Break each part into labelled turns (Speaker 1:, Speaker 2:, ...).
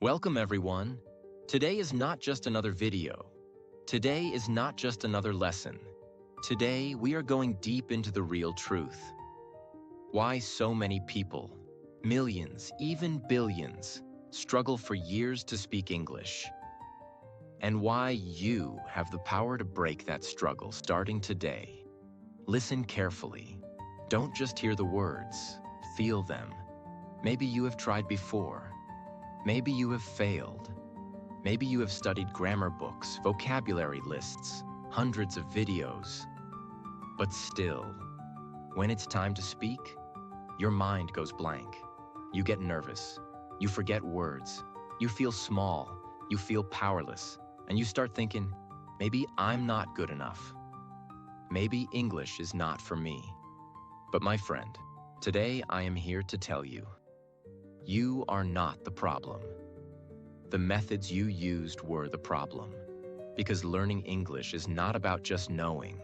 Speaker 1: Welcome everyone. Today is not just another video. Today is not just another lesson. Today we are going deep into the real truth. Why so many people, millions, even billions, struggle for years to speak English. And why you have the power to break that struggle starting today. Listen carefully. Don't just hear the words, feel them. Maybe you have tried before. Maybe you have failed. Maybe you have studied grammar books, vocabulary lists, hundreds of videos. But still, when it's time to speak, your mind goes blank. You get nervous. You forget words. You feel small. You feel powerless. And you start thinking, maybe I'm not good enough. Maybe English is not for me. But my friend, today I am here to tell you, you are not the problem. The methods you used were the problem. Because learning English is not about just knowing.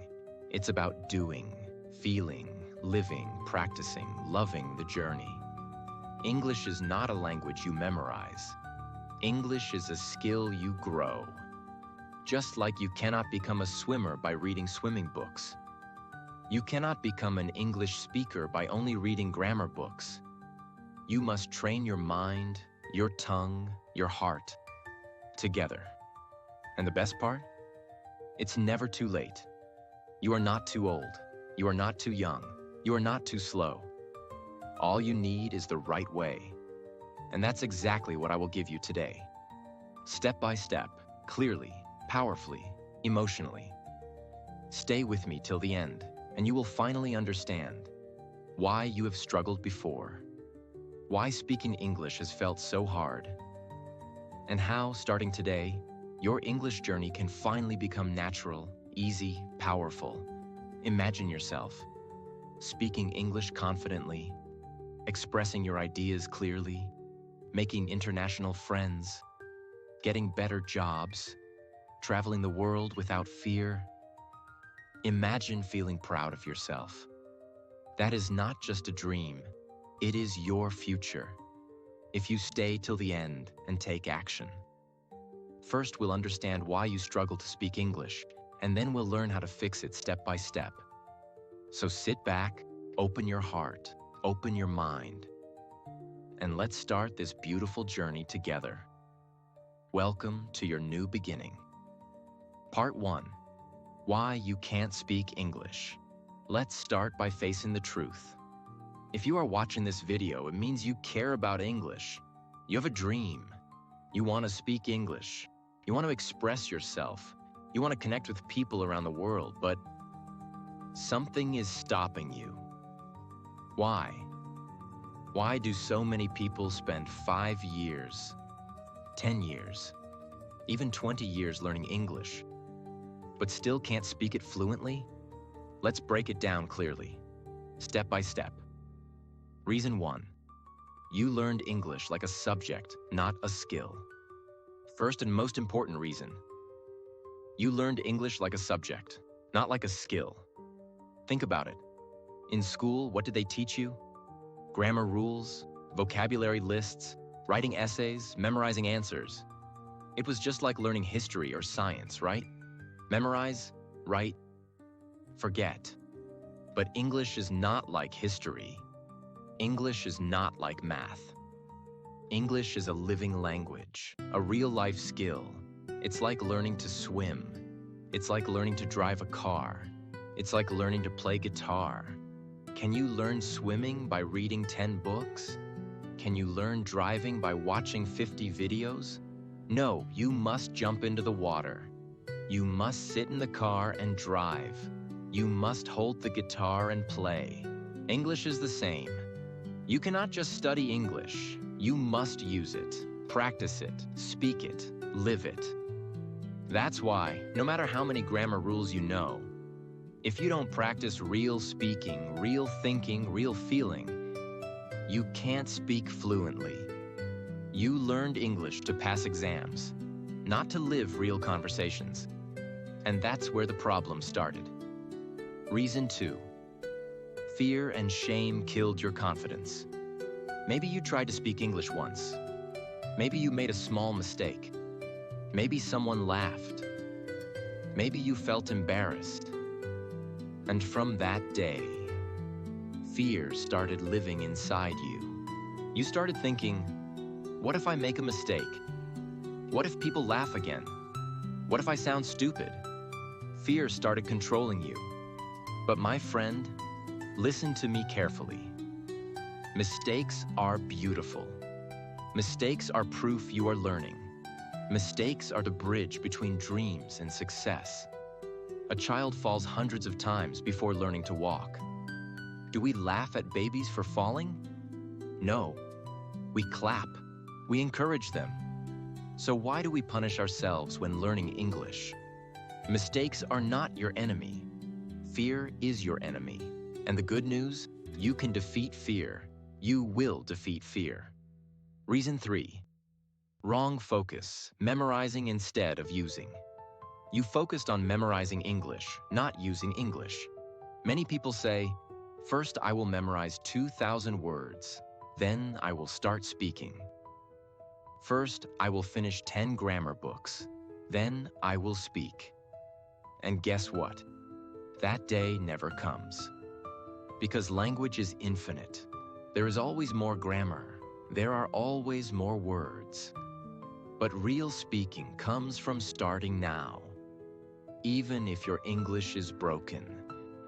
Speaker 1: It's about doing, feeling, living, practicing, loving the journey. English is not a language you memorize. English is a skill you grow. Just like you cannot become a swimmer by reading swimming books. You cannot become an English speaker by only reading grammar books. You must train your mind, your tongue, your heart, together. And the best part? It's never too late. You are not too old. You are not too young. You are not too slow. All you need is the right way. And that's exactly what I will give you today. Step by step, clearly, powerfully, emotionally. Stay with me till the end, and you will finally understand why you have struggled before. Why speaking English has felt so hard, and how, starting today, your English journey can finally become natural, easy, powerful. Imagine yourself speaking English confidently, expressing your ideas clearly, making international friends, getting better jobs, traveling the world without fear. Imagine feeling proud of yourself. That is not just a dream. It is your future, if you stay till the end and take action. First, we'll understand why you struggle to speak English, and then we'll learn how to fix it step by step. So sit back, open your heart, open your mind, and let's start this beautiful journey together. Welcome to your new beginning. Part 1. Why you can't speak English. Let's start by facing the truth. If you are watching this video, it means you care about English. You have a dream. You want to speak English. You want to express yourself. You want to connect with people around the world, but something is stopping you. Why? Why do so many people spend 5 years, 10 years, even 20 years learning English, but still can't speak it fluently? Let's break it down clearly, step by step. Reason 1. You learned English like a subject, not a skill. First and most important reason. You learned English like a subject, not like a skill. Think about it. In school, what did they teach you? Grammar rules, vocabulary lists, writing essays, memorizing answers. It was just like learning history or science, right? Memorize, write, forget. But English is not like history. English is not like math. English is a living language, a real-life skill. It's like learning to swim. It's like learning to drive a car. It's like learning to play guitar. Can you learn swimming by reading 10 books? Can you learn driving by watching 50 videos? No, you must jump into the water. You must sit in the car and drive. You must hold the guitar and play. English is the same. You cannot just study English. You must use it, practice it, speak it, live it. That's why, no matter how many grammar rules you know, if you don't practice real speaking, real thinking, real feeling, you can't speak fluently. You learned English to pass exams, not to live real conversations. And that's where the problem started. Reason 2. Fear and shame killed your confidence. Maybe you tried to speak English once. Maybe you made a small mistake. Maybe someone laughed. Maybe you felt embarrassed. And from that day, fear started living inside you. You started thinking, what if I make a mistake? What if people laugh again? What if I sound stupid? Fear started controlling you. But my friend, listen to me carefully. Mistakes are beautiful. Mistakes are proof you are learning. Mistakes are the bridge between dreams and success. A child falls hundreds of times before learning to walk. Do we laugh at babies for falling? No. We clap. We encourage them. So why do we punish ourselves when learning English? Mistakes are not your enemy. Fear is your enemy. And the good news, you can defeat fear. You will defeat fear. Reason 3. Wrong focus, memorizing instead of using. You focused on memorizing English, not using English. Many people say, first I will memorize 2,000 words, then I will start speaking. First, I will finish 10 grammar books, then I will speak. And guess what? That day never comes. Because language is infinite. There is always more grammar. There are always more words. But real speaking comes from starting now. Even if your English is broken,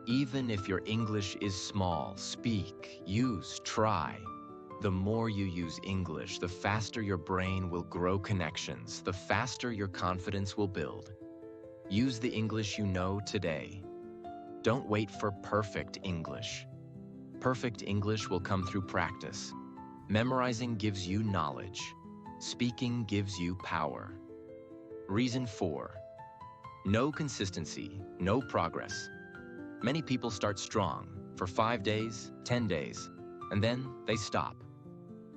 Speaker 1: even if your English is small, speak, use, try. The more you use English, the faster your brain will grow connections, the faster your confidence will build. Use the English you know today. Don't wait for perfect English. Perfect English will come through practice. Memorizing gives you knowledge. Speaking gives you power. Reason 4. No consistency, no progress. Many people start strong for 5 days, 10 days, and then they stop.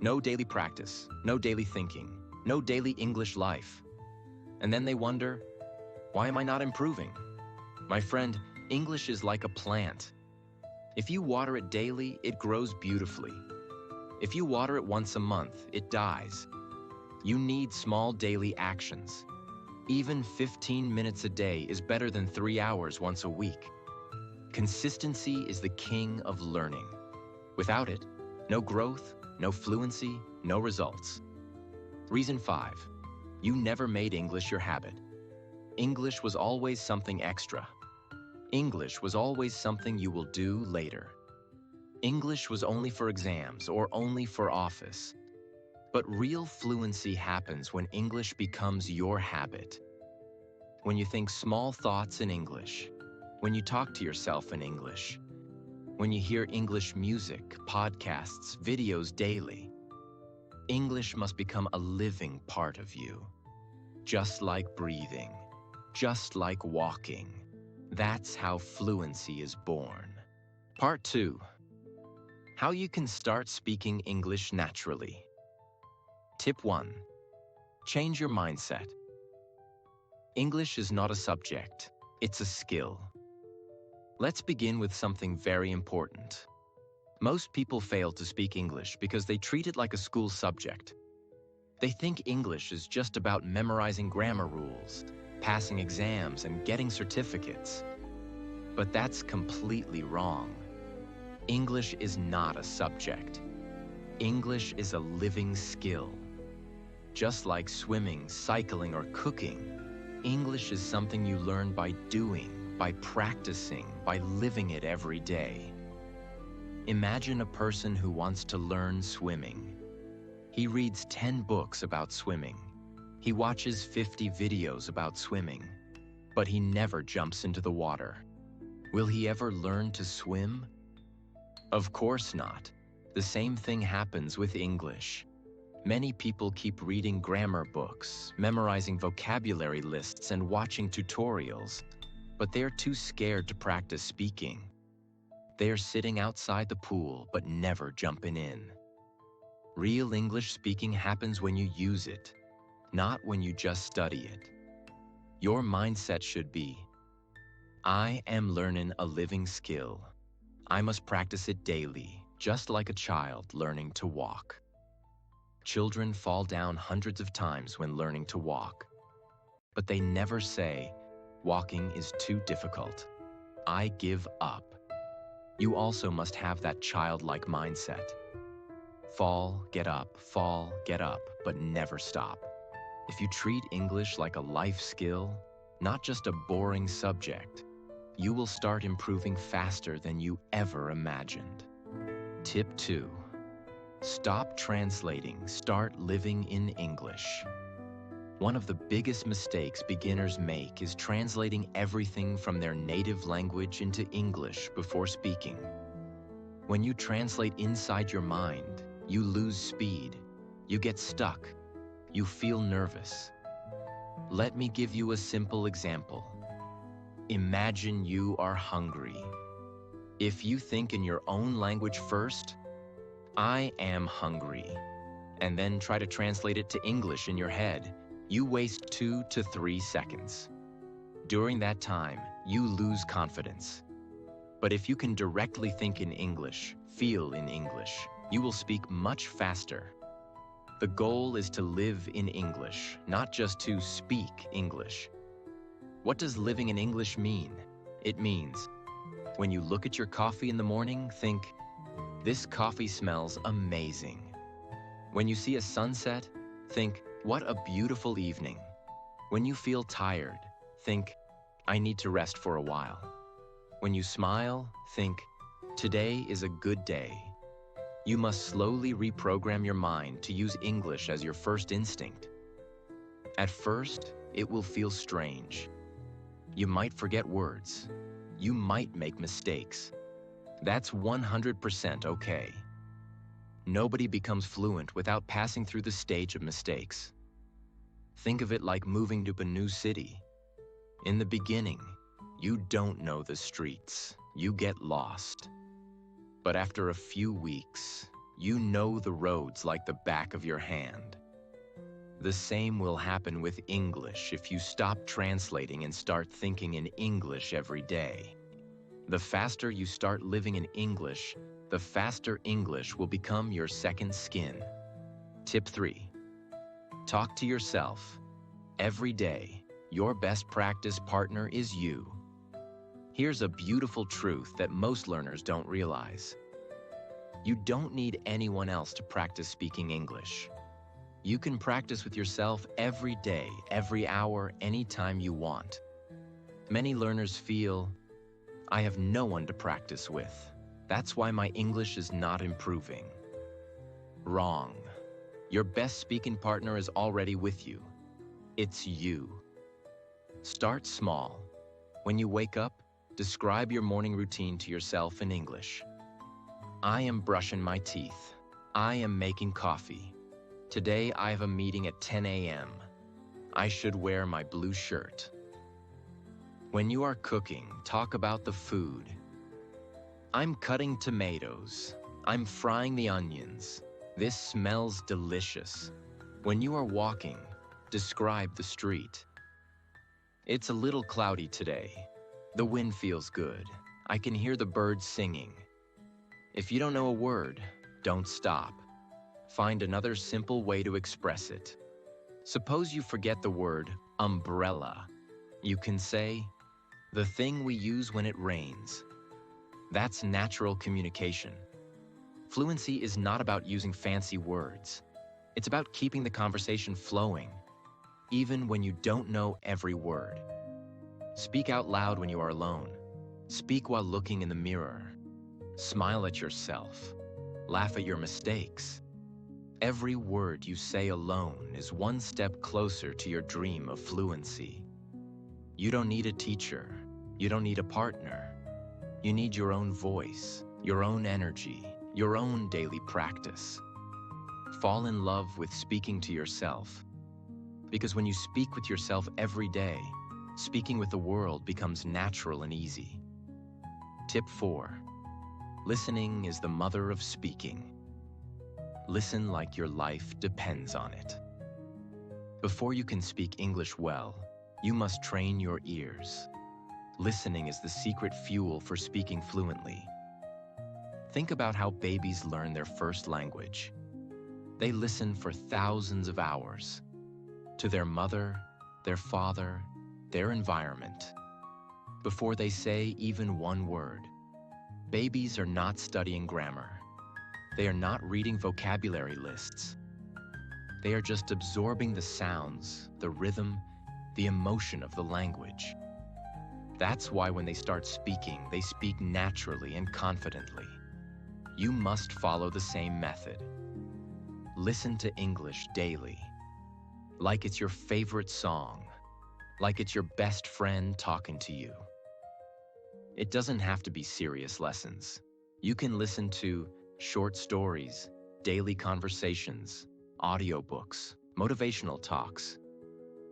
Speaker 1: No daily practice, no daily thinking, no daily English life. And then they wonder, why am I not improving? My friend, English is like a plant. If you water it daily, it grows beautifully. If you water it once a month, it dies. You need small daily actions. Even 15 minutes a day is better than 3 hours once a week. Consistency is the king of learning. Without it, no growth, no fluency, no results. Reason 5. You never made English your habit. English was always something extra. English was always something you will do later. English was only for exams or only for office. But real fluency happens when English becomes your habit. When you think small thoughts in English, when you talk to yourself in English, when you hear English music, podcasts, videos daily. English must become a living part of you. Just like breathing, just like walking. That's how fluency is born. Part 2. How you can start speaking English naturally. Tip 1. Change your mindset. English is not a subject, it's a skill. Let's begin with something very important. Most people fail to speak English because they treat it like a school subject. They think English is just about memorizing grammar rules, passing exams, and getting certificates. But that's completely wrong. English is not a subject. English is a living skill. Just like swimming, cycling, or cooking, English is something you learn by doing, by practicing, by living it every day. Imagine a person who wants to learn swimming. He reads 10 books about swimming. He watches 50 videos about swimming, but he never jumps into the water. Will he ever learn to swim? Of course not. The same thing happens with English. Many people keep reading grammar books, memorizing vocabulary lists, and watching tutorials, but they're too scared to practice speaking. They're sitting outside the pool, but never jumping in. Real English speaking happens when you use it, not when you just study it. Your mindset should be, I am learning a living skill. I must practice it daily, just like a child learning to walk. Children fall down hundreds of times when learning to walk, but they never say, "Walking is too difficult. I give up." You also must have that childlike mindset. Fall, get up, but never stop. If you treat English like a life skill, not just a boring subject, you will start improving faster than you ever imagined. Tip 2. Stop translating, start living in English. One of the biggest mistakes beginners make is translating everything from their native language into English before speaking. When you translate inside your mind, you lose speed, you get stuck, you feel nervous. Let me give you a simple example. Imagine you are hungry. If you think in your own language first, "I am hungry," and then try to translate it to English in your head, you waste 2 to 3 seconds. During that time, you lose confidence. But if you can directly think in English, feel in English, you will speak much faster. The goal is to live in English, not just to speak English. What does living in English mean? It means, when you look at your coffee in the morning, think, "This coffee smells amazing." When you see a sunset, think, "What a beautiful evening." When you feel tired, think, "I need to rest for a while." When you smile, think, "Today is a good day." You must slowly reprogram your mind to use English as your first instinct. At first, it will feel strange. You might forget words. You might make mistakes. That's 100% okay. Nobody becomes fluent without passing through the stage of mistakes. Think of it like moving to a new city. In the beginning, you don't know the streets. You get lost. But after a few weeks, you know the roads like the back of your hand. The same will happen with English if you stop translating and start thinking in English every day. The faster you start living in English, the faster English will become your second skin. Tip 3. Talk to yourself. Every day, your best practice partner is you. Here's a beautiful truth that most learners don't realize. You don't need anyone else to practice speaking English. You can practice with yourself every day, every hour, anytime you want. Many learners feel, "I have no one to practice with. That's why my English is not improving." Wrong. Your best speaking partner is already with you. It's you. Start small. When you wake up, describe your morning routine to yourself in English. "I am brushing my teeth. I am making coffee. Today I have a meeting at 10 a.m. I should wear my blue shirt." When you are cooking, talk about the food. "I'm cutting tomatoes. I'm frying the onions. This smells delicious." When you are walking, describe the street. "It's a little cloudy today. The wind feels good. I can hear the birds singing." If you don't know a word, don't stop. Find another simple way to express it. Suppose you forget the word umbrella. You can say, "The thing we use when it rains." That's natural communication. Fluency is not about using fancy words. It's about keeping the conversation flowing, even when you don't know every word. Speak out loud when you are alone. Speak while looking in the mirror. Smile at yourself. Laugh at your mistakes. Every word you say alone is one step closer to your dream of fluency. You don't need a teacher. You don't need a partner. You need your own voice, your own energy, your own daily practice. Fall in love with speaking to yourself. Because when you speak with yourself every day, speaking with the world becomes natural and easy. Tip 4. Listening is the mother of speaking. Listen like your life depends on it. Before you can speak English well, you must train your ears. Listening is the secret fuel for speaking fluently. Think about how babies learn their first language. They listen for thousands of hours to their mother, their father, their environment, before they say even one word. Babies are not studying grammar. They are not reading vocabulary lists. They are just absorbing the sounds, the rhythm, the emotion of the language. That's why when they start speaking, they speak naturally and confidently. You must follow the same method. Listen to English daily, like it's your favorite song, like it's your best friend talking to you. It doesn't have to be serious lessons. You can listen to short stories, daily conversations, audiobooks, motivational talks,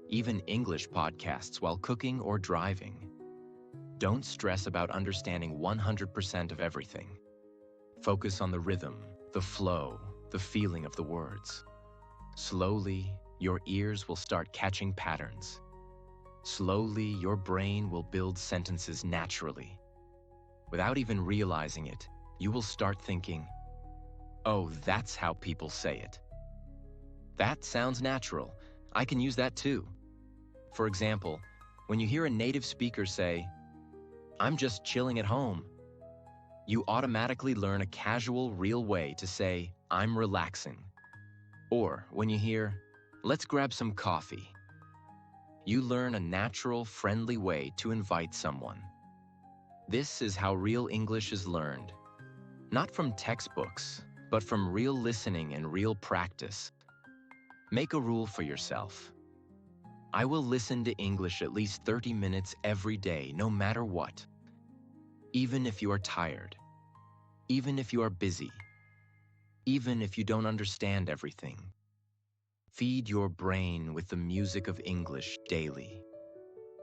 Speaker 1: even English podcasts while cooking or driving. Don't stress about understanding 100% of everything. Focus on the rhythm, the flow, the feeling of the words. Slowly, your ears will start catching patterns. Slowly, your brain will build sentences naturally. Without even realizing it, you will start thinking, "Oh, that's how people say it. That sounds natural. I can use that too." For example, when you hear a native speaker say, "I'm just chilling at home," you automatically learn a casual, real way to say, "I'm relaxing." Or when you hear, "Let's grab some coffee," you learn a natural, friendly way to invite someone. This is how real English is learned. Not from textbooks, but from real listening and real practice. Make a rule for yourself. I will listen to English at least 30 minutes every day, no matter what. Even if you are tired. Even if you are busy. Even if you don't understand everything. Feed your brain with the music of English daily,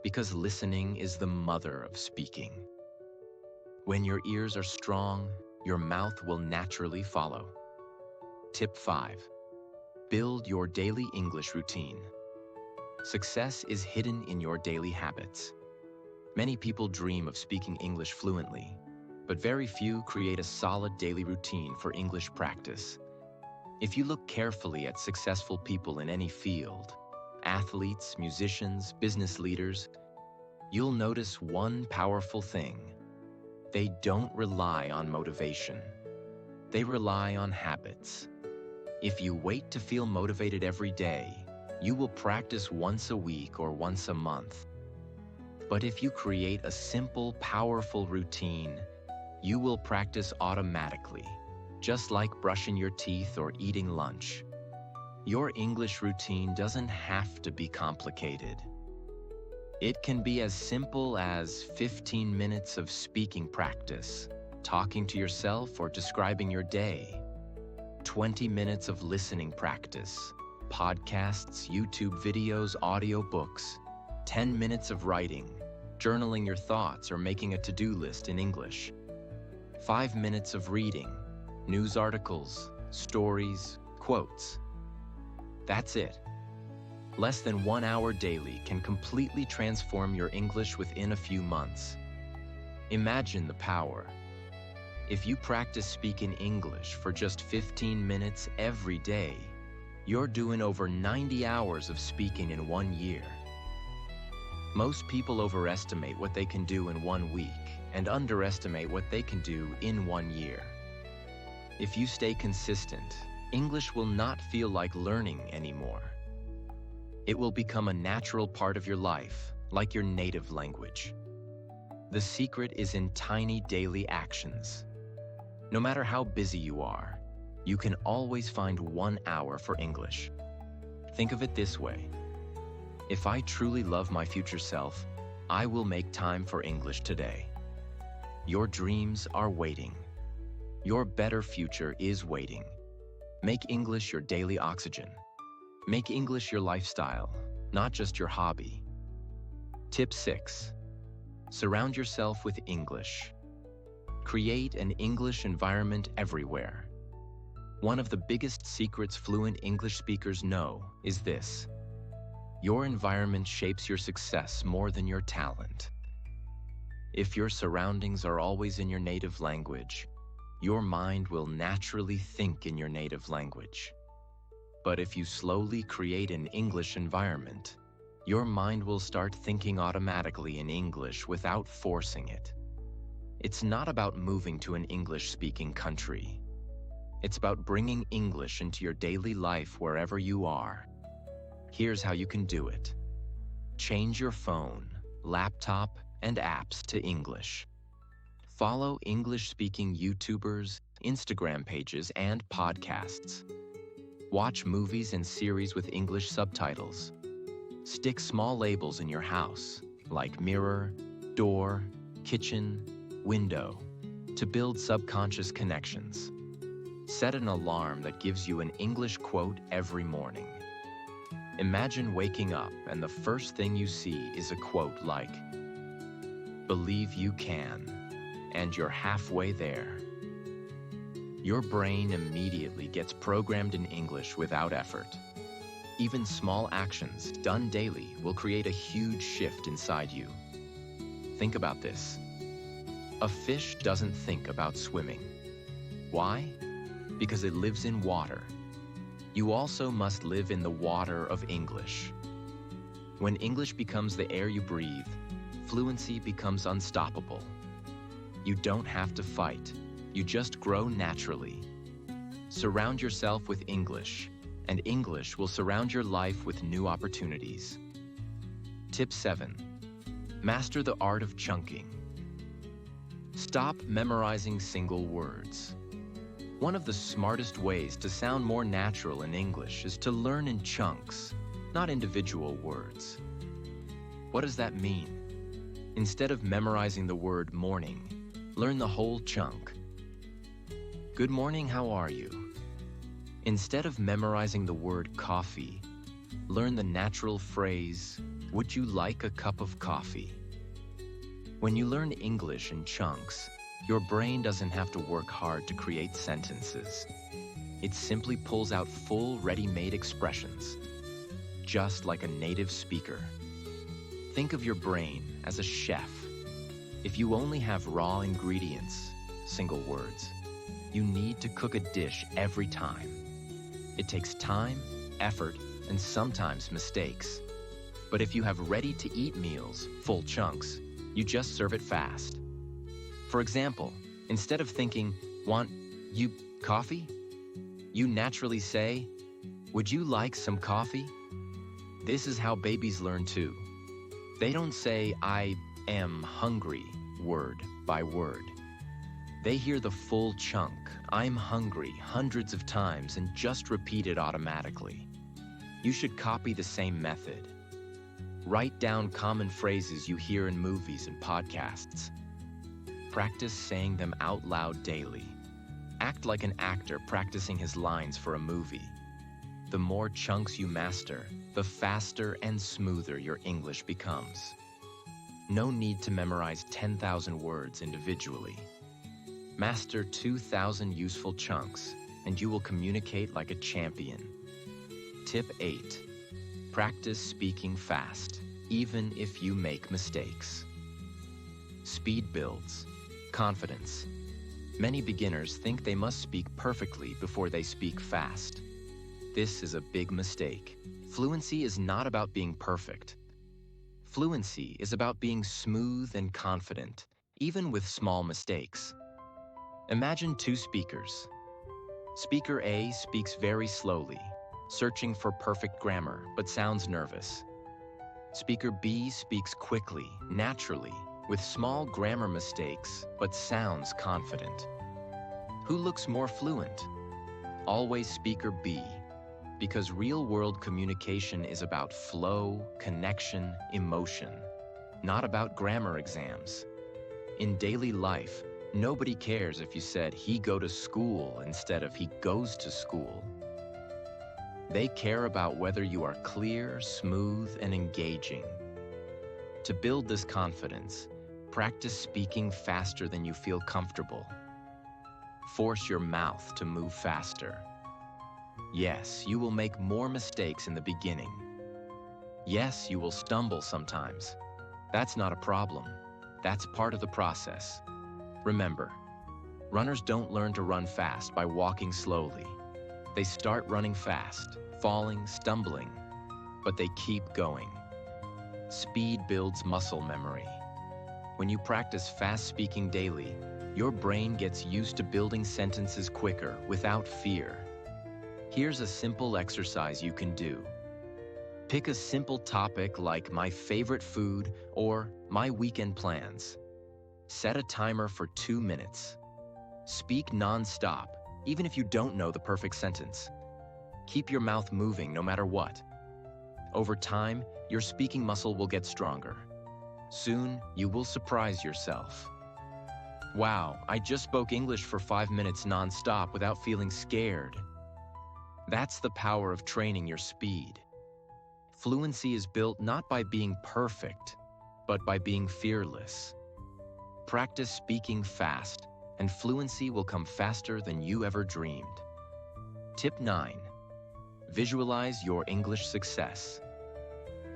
Speaker 1: because listening is the mother of speaking. When your ears are strong, your mouth will naturally follow. Tip 5. Build your daily English routine. Success is hidden in your daily habits. Many people dream of speaking English fluently, but very few create a solid daily routine for English practice. If you look carefully at successful people in any field, athletes, musicians, business leaders, you'll notice one powerful thing. They don't rely on motivation. They rely on habits. If you wait to feel motivated every day, you will practice once a week or once a month. But if you create a simple, powerful routine, you will practice automatically, just like brushing your teeth or eating lunch. Your English routine doesn't have to be complicated. It can be as simple as 15 minutes of speaking practice, talking to yourself or describing your day, 20 minutes of listening practice, podcasts, YouTube videos, audiobooks, 10 minutes of writing, journaling your thoughts or making a to-do list in English, 5 minutes of reading, news articles, stories, quotes. That's it. Less than 1 hour daily can completely transform your English within a few months. Imagine the power. If you practice speaking English for just 15 minutes every day, you're doing over 90 hours of speaking in 1 year. Most people overestimate what they can do in 1 week and underestimate what they can do in 1 year. If you stay consistent, English will not feel like learning anymore. It will become a natural part of your life, like your native language. The secret is in tiny daily actions. No matter how busy you are, you can always find 1 hour for English. Think of it this way. If I truly love my future self, I will make time for English today. Your dreams are waiting. Your better future is waiting. Make English your daily oxygen. Make English your lifestyle, not just your hobby. Tip 6. Surround yourself with English. Create an English environment everywhere. One of the biggest secrets fluent English speakers know is this. Your environment shapes your success more than your talent. If your surroundings are always in your native language, your mind will naturally think in your native language. But if you slowly create an English environment, your mind will start thinking automatically in English without forcing it. It's not about moving to an English-speaking country. It's about bringing English into your daily life wherever you are. Here's how you can do it. Change your phone, laptop, and apps to English. Follow English-speaking YouTubers, Instagram pages, and podcasts. Watch movies and series with English subtitles. Stick small labels in your house, like mirror, door, kitchen, window, to build subconscious connections. Set an alarm that gives you an English quote every morning. Imagine waking up and the first thing you see is a quote like, "Believe you can," and you're halfway there. Your brain immediately gets programmed in English without effort. Even small actions done daily will create a huge shift inside you. Think about this. A fish doesn't think about swimming. Why? Because it lives in water. You also must live in the water of English. When English becomes the air you breathe, fluency becomes unstoppable. You don't have to fight. You just grow naturally. Surround yourself with English, and English will surround your life with new opportunities. Tip 7. Master the art of chunking. Stop memorizing single words. One of the smartest ways to sound more natural in English is to learn in chunks, not individual words. What does that mean? Instead of memorizing the word morning, learn the whole chunk. Good morning, how are you? Instead of memorizing the word coffee, learn the natural phrase, would you like a cup of coffee? When you learn English in chunks, your brain doesn't have to work hard to create sentences. It simply pulls out full, ready-made expressions, just like a native speaker. Think of your brain as a chef. If you only have raw ingredients, single words, you need to cook a dish every time. It takes time, effort, and sometimes mistakes. But if you have ready-to-eat meals, full chunks, you just serve it fast. For example, instead of thinking, want you coffee? You naturally say, would you like some coffee? This is how babies learn too. They don't say, I am hungry, word by word. They hear the full chunk, I'm hungry, hundreds of times and just repeat it automatically. You should copy the same method. Write down common phrases you hear in movies and podcasts. Practice saying them out loud daily. Act like an actor practicing his lines for a movie. The more chunks you master, the faster and smoother your English becomes. No need to memorize 10,000 words individually. Master 2,000 useful chunks, and you will communicate like a champion. Tip 8. Practice speaking fast, even if you make mistakes. Speed builds confidence. Many beginners think they must speak perfectly before they speak fast. This is a big mistake. Fluency is not about being perfect. Fluency is about being smooth and confident, even with small mistakes. Imagine two speakers. Speaker A speaks very slowly, searching for perfect grammar, but sounds nervous. Speaker B speaks quickly, naturally, with small grammar mistakes, but sounds confident. Who looks more fluent? Always speaker B, because real-world communication is about flow, connection, emotion, not about grammar exams. In daily life, nobody cares if you said he go to school instead of he goes to school. They care about whether you are clear, smooth, and engaging. To build this confidence, practice speaking faster than you feel comfortable. Force your mouth to move faster. Yes, you will make more mistakes in the beginning. Yes, you will stumble sometimes. That's not a problem. That's part of the process. Remember, runners don't learn to run fast by walking slowly. They start running fast, falling, stumbling, but they keep going. Speed builds muscle memory. When you practice fast speaking daily, your brain gets used to building sentences quicker without fear. Here's a simple exercise you can do. Pick a simple topic like my favorite food or my weekend plans. Set a timer for 2 minutes. Speak non-stop, even if you don't know the perfect sentence. Keep your mouth moving no matter what. Over time, your speaking muscle will get stronger. Soon, you will surprise yourself. Wow, I just spoke English for 5 minutes non-stop without feeling scared. That's the power of training your speed. Fluency is built not by being perfect, but by being fearless. Practice speaking fast, and fluency will come faster than you ever dreamed. Tip 9. Visualize your English success.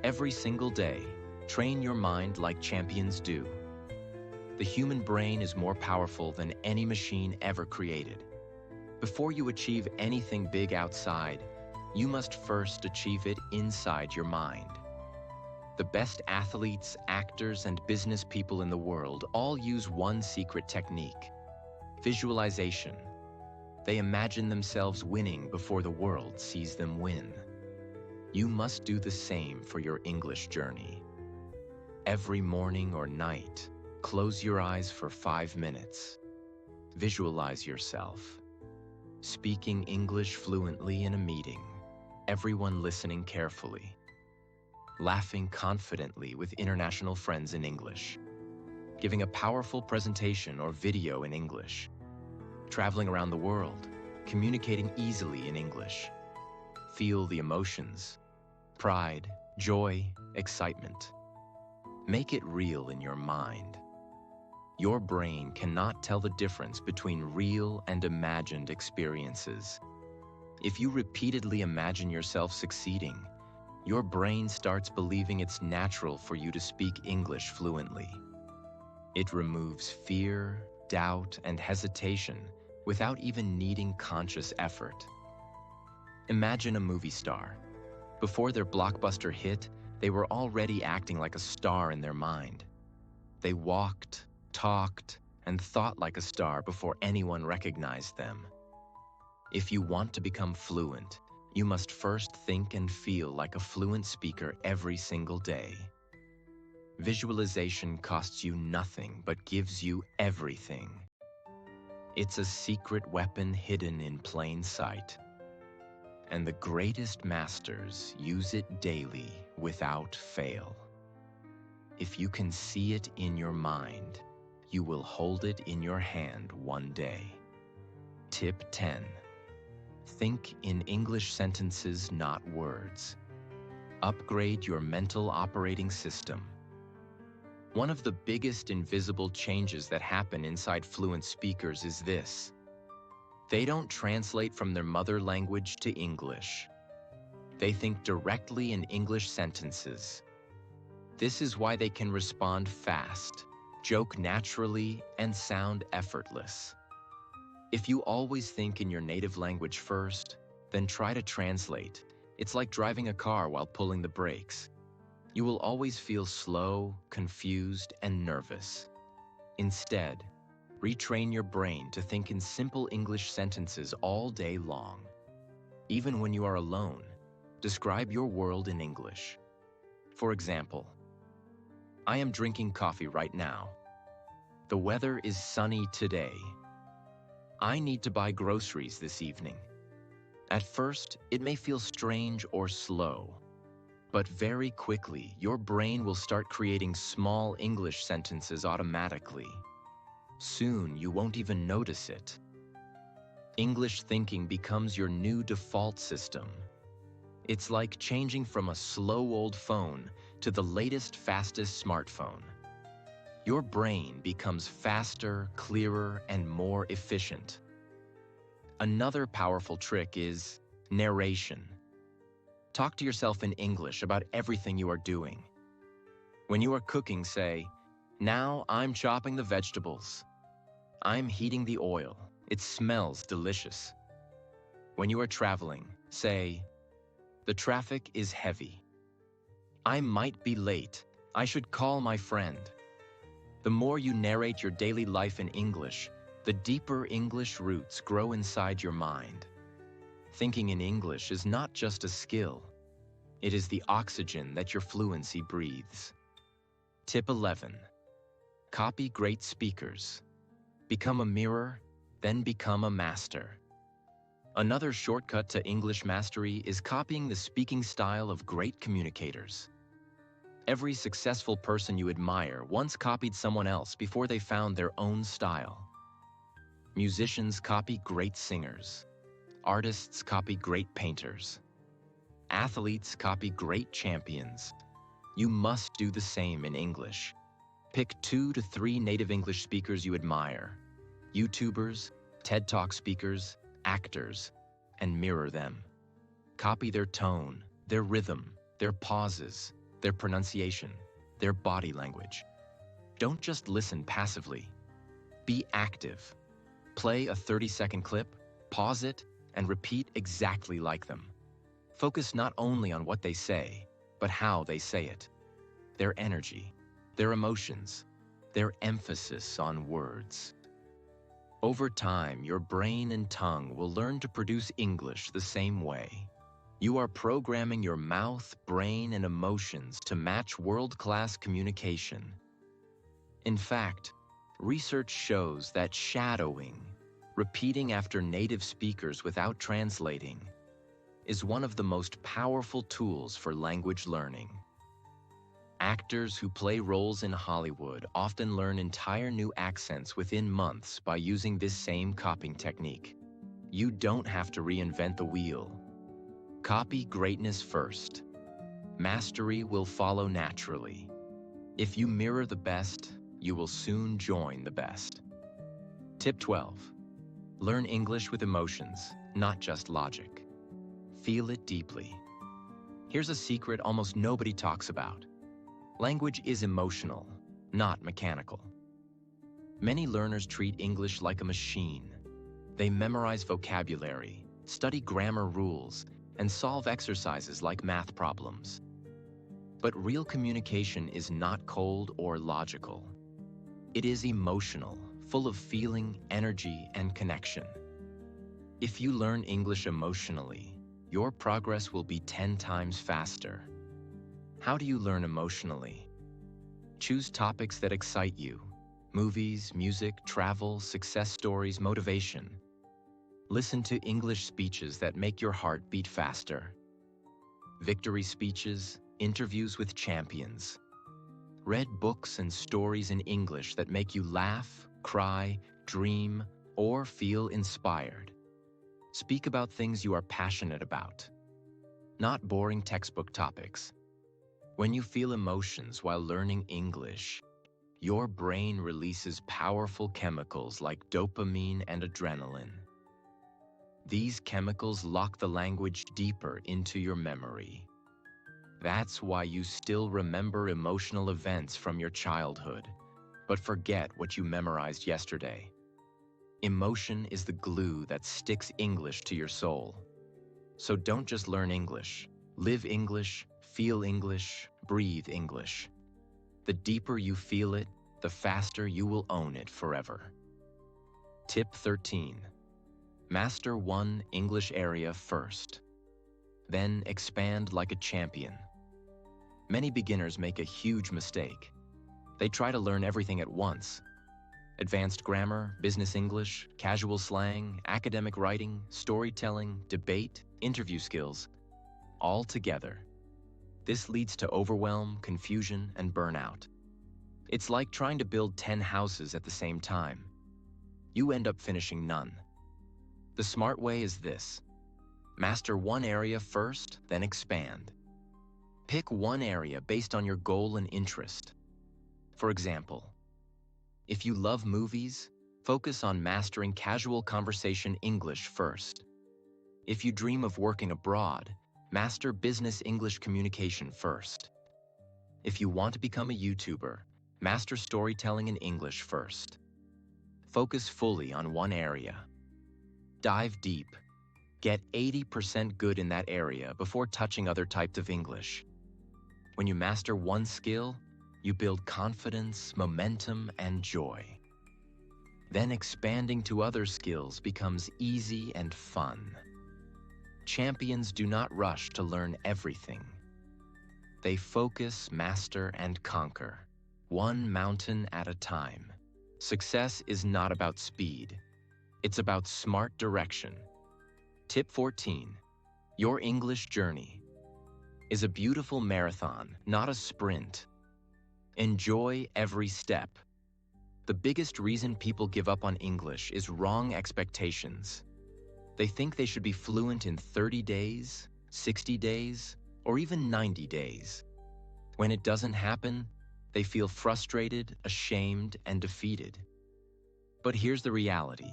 Speaker 1: Every single day, train your mind like champions do. The human brain is more powerful than any machine ever created. Before you achieve anything big outside, you must first achieve it inside your mind. The best athletes, actors, and business people in the world all use one secret technique: visualization. They imagine themselves winning before the world sees them win. You must do the same for your English journey. Every morning or night, close your eyes for 5 minutes. Visualize yourself speaking English fluently in a meeting, everyone listening carefully, laughing confidently with international friends in English, giving a powerful presentation or video in English, traveling around the world, communicating easily in English. Feel the emotions: pride, joy, excitement. Make it real in your mind. Your brain cannot tell the difference between real and imagined experiences. If you repeatedly imagine yourself succeeding, your brain starts believing it's natural for you to speak English fluently. It removes fear, doubt, and hesitation without even needing conscious effort. Imagine a movie star. Before their blockbuster hit, they were already acting like a star in their mind. They walked, talked, and thought like a star before anyone recognized them. If you want to become fluent, you must first think and feel like a fluent speaker every single day. Visualization costs you nothing but gives you everything. It's a secret weapon hidden in plain sight. And the greatest masters use it daily without fail. If you can see it in your mind, you will hold it in your hand one day. Tip 10. Think in English sentences, not words. Upgrade your mental operating system. One of the biggest invisible changes that happen inside fluent speakers is this: they don't translate from their mother language to English. They think directly in English sentences. This is why they can respond fast, joke naturally, and sound effortless. If you always think in your native language first, then try to translate. It's like driving a car while pulling the brakes. You will always feel slow, confused, and nervous. Instead, retrain your brain to think in simple English sentences all day long. Even when you are alone, describe your world in English. For example, I am drinking coffee right now. The weather is sunny today. I need to buy groceries this evening. At first, it may feel strange or slow, but very quickly, your brain will start creating small English sentences automatically. Soon, you won't even notice it. English thinking becomes your new default system. It's like changing from a slow old phone to the latest, fastest smartphone. Your brain becomes faster, clearer, and more efficient. Another powerful trick is narration. Talk to yourself in English about everything you are doing. When you are cooking, say, "Now I'm chopping the vegetables. I'm heating the oil. It smells delicious." When you are traveling, say, The traffic is heavy. I might be late. I should call my friend. The more you narrate your daily life in English, the deeper English roots grow inside your mind. Thinking in English is not just a skill. It is the oxygen that your fluency breathes. Tip 11. Copy great speakers. Become a mirror, then become a master. Another shortcut to English mastery is copying the speaking style of great communicators. Every successful person you admire once copied someone else before they found their own style. Musicians copy great singers. Artists copy great painters. Athletes copy great champions. You must do the same in English. Pick 2 to 3 native English speakers you admire, YouTubers, TED Talk speakers, actors, and mirror them. Copy their tone, their rhythm, their pauses, their pronunciation, their body language. Don't just listen passively. Be active. Play a 30-second clip, pause it, and repeat exactly like them. Focus not only on what they say, but how they say it. Their energy, their emotions, their emphasis on words. Over time, your brain and tongue will learn to produce English the same way. You are programming your mouth, brain, and emotions to match world-class communication. In fact, research shows that shadowing, repeating after native speakers without translating, is one of the most powerful tools for language learning. Actors who play roles in Hollywood often learn entire new accents within months by using this same copying technique. You don't have to reinvent the wheel. Copy greatness first. Mastery will follow naturally. If you mirror the best, you will soon join the best. Tip 12. Learn English with emotions, not just logic. Feel it deeply. Here's a secret almost nobody talks about. Language is emotional, not mechanical. Many learners treat English like a machine. They memorize vocabulary, study grammar rules, and solve exercises like math problems. But real communication is not cold or logical. It is emotional, full of feeling, energy, and connection. If you learn English emotionally, your progress will be 10 times faster. How do you learn emotionally? Choose topics that excite you. Movies, music, travel, success stories, motivation. Listen to English speeches that make your heart beat faster. Victory speeches, interviews with champions. Read books and stories in English that make you laugh, cry, dream, or feel inspired. Speak about things you are passionate about, not boring textbook topics. When you feel emotions while learning English, your brain releases powerful chemicals like dopamine and adrenaline. These chemicals lock the language deeper into your memory. That's why you still remember emotional events from your childhood, but forget what you memorized yesterday. Emotion is the glue that sticks English to your soul. So don't just learn English. Live English, feel English, breathe English. The deeper you feel it, the faster you will own it forever. Tip 13. Master one English area first. Then expand like a champion. Many beginners make a huge mistake. They try to learn everything at once. Advanced grammar, business English, casual slang, academic writing, storytelling, debate, interview skills, all together. This leads to overwhelm, confusion, and burnout. It's like trying to build 10 houses at the same time. You end up finishing none. The smart way is this. Master one area first, then expand. Pick one area based on your goal and interest. For example, if you love movies, focus on mastering casual conversation English first. If you dream of working abroad, master business English communication first. If you want to become a YouTuber, master storytelling in English first. Focus fully on one area. Dive deep. Get 80% good in that area before touching other types of English. When you master one skill, you build confidence, momentum, and joy. Then expanding to other skills becomes easy and fun. Champions do not rush to learn everything. They focus, master, and conquer, one mountain at a time. Success is not about speed. It's about smart direction. Tip 14. Your English journey is a beautiful marathon, not a sprint. Enjoy every step. The biggest reason people give up on English is wrong expectations. They think they should be fluent in 30 days, 60 days, or even 90 days. When it doesn't happen, they feel frustrated, ashamed, and defeated. But here's the reality.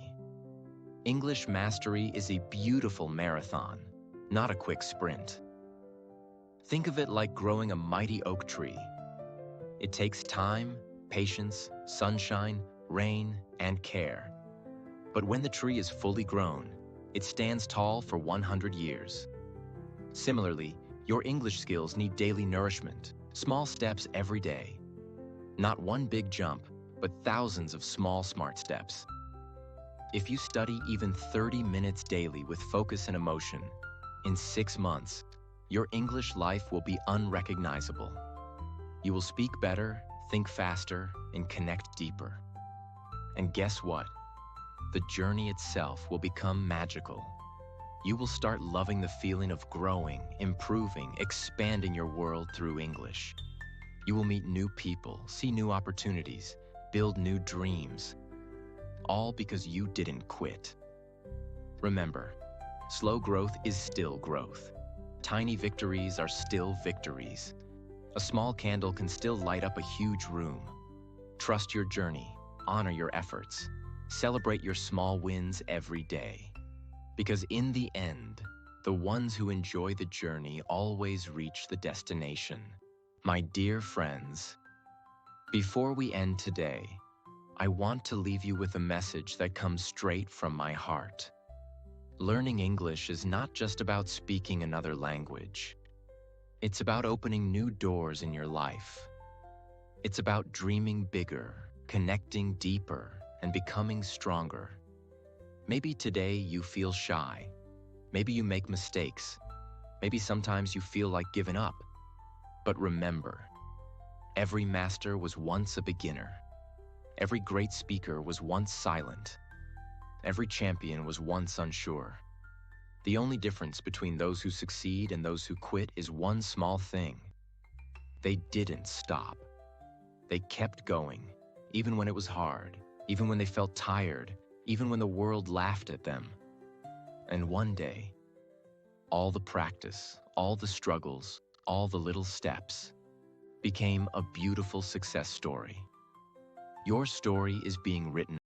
Speaker 1: English mastery is a beautiful marathon, not a quick sprint. Think of it like growing a mighty oak tree. It takes time, patience, sunshine, rain, and care. But when the tree is fully grown, it stands tall for 100 years. Similarly, your English skills need daily nourishment, small steps every day. Not one big jump, but thousands of small, smart steps. If you study even 30 minutes daily with focus and emotion, in 6 months, your English life will be unrecognizable. You will speak better, think faster, and connect deeper. And guess what? The journey itself will become magical. You will start loving the feeling of growing, improving, expanding your world through English. You will meet new people, see new opportunities, build new dreams, all because you didn't quit. Remember, slow growth is still growth. Tiny victories are still victories. A small candle can still light up a huge room. Trust your journey, honor your efforts, celebrate your small wins every day. Because in the end, the ones who enjoy the journey always reach the destination. My dear friends, before we end today, I want to leave you with a message that comes straight from my heart. Learning English is not just about speaking another language. It's about opening new doors in your life. It's about dreaming bigger, connecting deeper, and becoming stronger. Maybe today you feel shy. Maybe you make mistakes. Maybe sometimes you feel like giving up. But remember, every master was once a beginner. Every great speaker was once silent. Every champion was once unsure. The only difference between those who succeed and those who quit is one small thing. They didn't stop. They kept going, even when it was hard, even when they felt tired, even when the world laughed at them. And one day, all the practice, all the struggles, all the little steps became a beautiful success story. Your story is being written